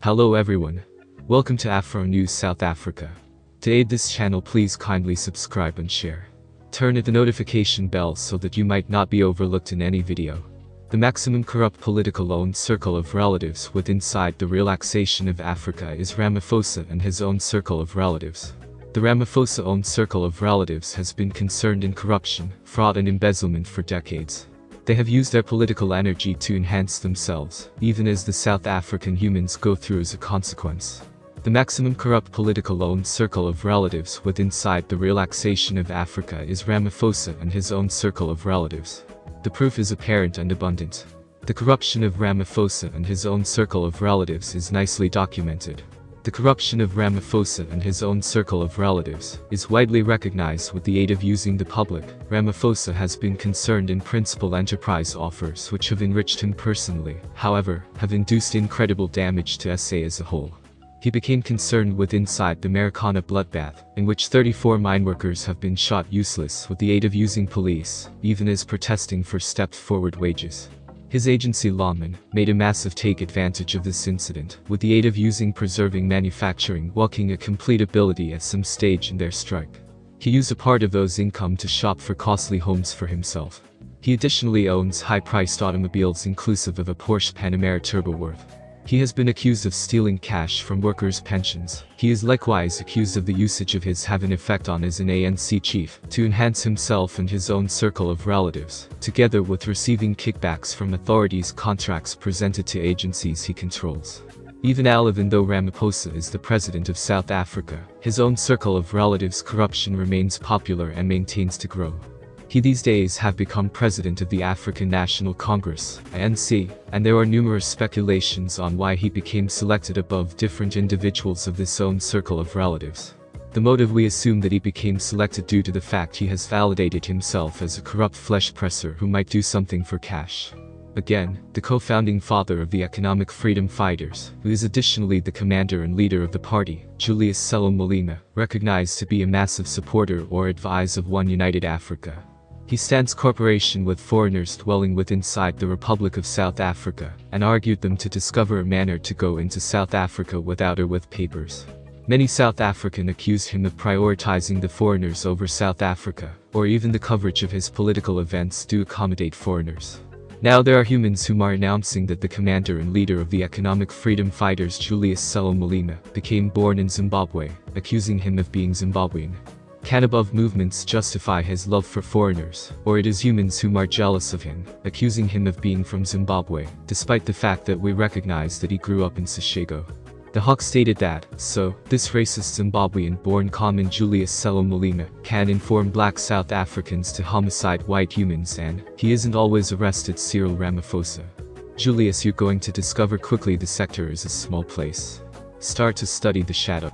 Hello everyone. Welcome to Afro News South Africa. To aid this channel, please kindly subscribe and share. Turn on the notification bell so that you might not be overlooked in any video. The maximum corrupt political owned circle of relatives within inside the relaxation of Africa is Ramaphosa and his own circle of relatives. The Ramaphosa-owned circle of relatives has been concerned in corruption, fraud and embezzlement for decades. They have used their political energy to enhance themselves, even as the South African humans go through as a consequence. The maximum corrupt political owned circle of relatives within inside the relaxation of Africa is Ramaphosa and his own circle of relatives. The proof is apparent and abundant. The corruption of Ramaphosa and his own circle of relatives is nicely documented. The corruption of Ramaphosa and his own circle of relatives is widely recognized with the aid of using the public. Ramaphosa has been concerned in principal enterprise offers which have enriched him personally, however, have induced incredible damage to SA as a whole. He became concerned with inside the Marikana bloodbath, in which 34 mineworkers have been shot useless with the aid of using police, even as protesting for stepped forward wages. His agency lawmen made a massive take advantage of this incident, with the aid of using preserving manufacturing walking a complete ability at some stage in their strike. He used a part of those income to shop for costly homes for himself. He additionally owns high-priced automobiles inclusive of a Porsche Panamera Turbo worth. He has been accused of stealing cash from workers' pensions. He is likewise accused of the usage of his have an effect on as an ANC chief to enhance himself and his own circle of relatives, together with receiving kickbacks from authorities' contracts presented to agencies he controls. Even though Ramaphosa is the president of South Africa, his own circle of relatives' corruption remains popular and maintains to grow. He these days have become president of the African National Congress, ANC, and there are numerous speculations on why he became selected above different individuals of this own circle of relatives. The motive, we assume that he became selected due to the fact he has validated himself as a corrupt flesh presser who might do something for cash. Again, the co-founding father of the Economic Freedom Fighters, who is additionally the commander and leader of the party, Julius Selo Malema, recognized to be a massive supporter or advisor of One United Africa. He stands cooperation with foreigners dwelling within inside the Republic of South Africa, and argued them to discover a manner to go into South Africa without or with papers. Many South Africans accused him of prioritizing the foreigners over South Africa, or even the coverage of his political events to accommodate foreigners. Now there are humans who are announcing that the commander and leader of the Economic Freedom Fighters, Julius Selo Malema, became born in Zimbabwe, accusing him of being Zimbabwean. Can above movements justify his love for foreigners, or it is humans who are jealous of him, accusing him of being from Zimbabwe, despite the fact that we recognize that he grew up in Seshego. The Hawk stated that, so, this racist Zimbabwean-born common Julius Selo Malema can inform black South Africans to homicide white humans and, he isn't always arrested Cyril Ramaphosa. Julius, you're going to discover quickly the sector is a small place. Start to study the shadow.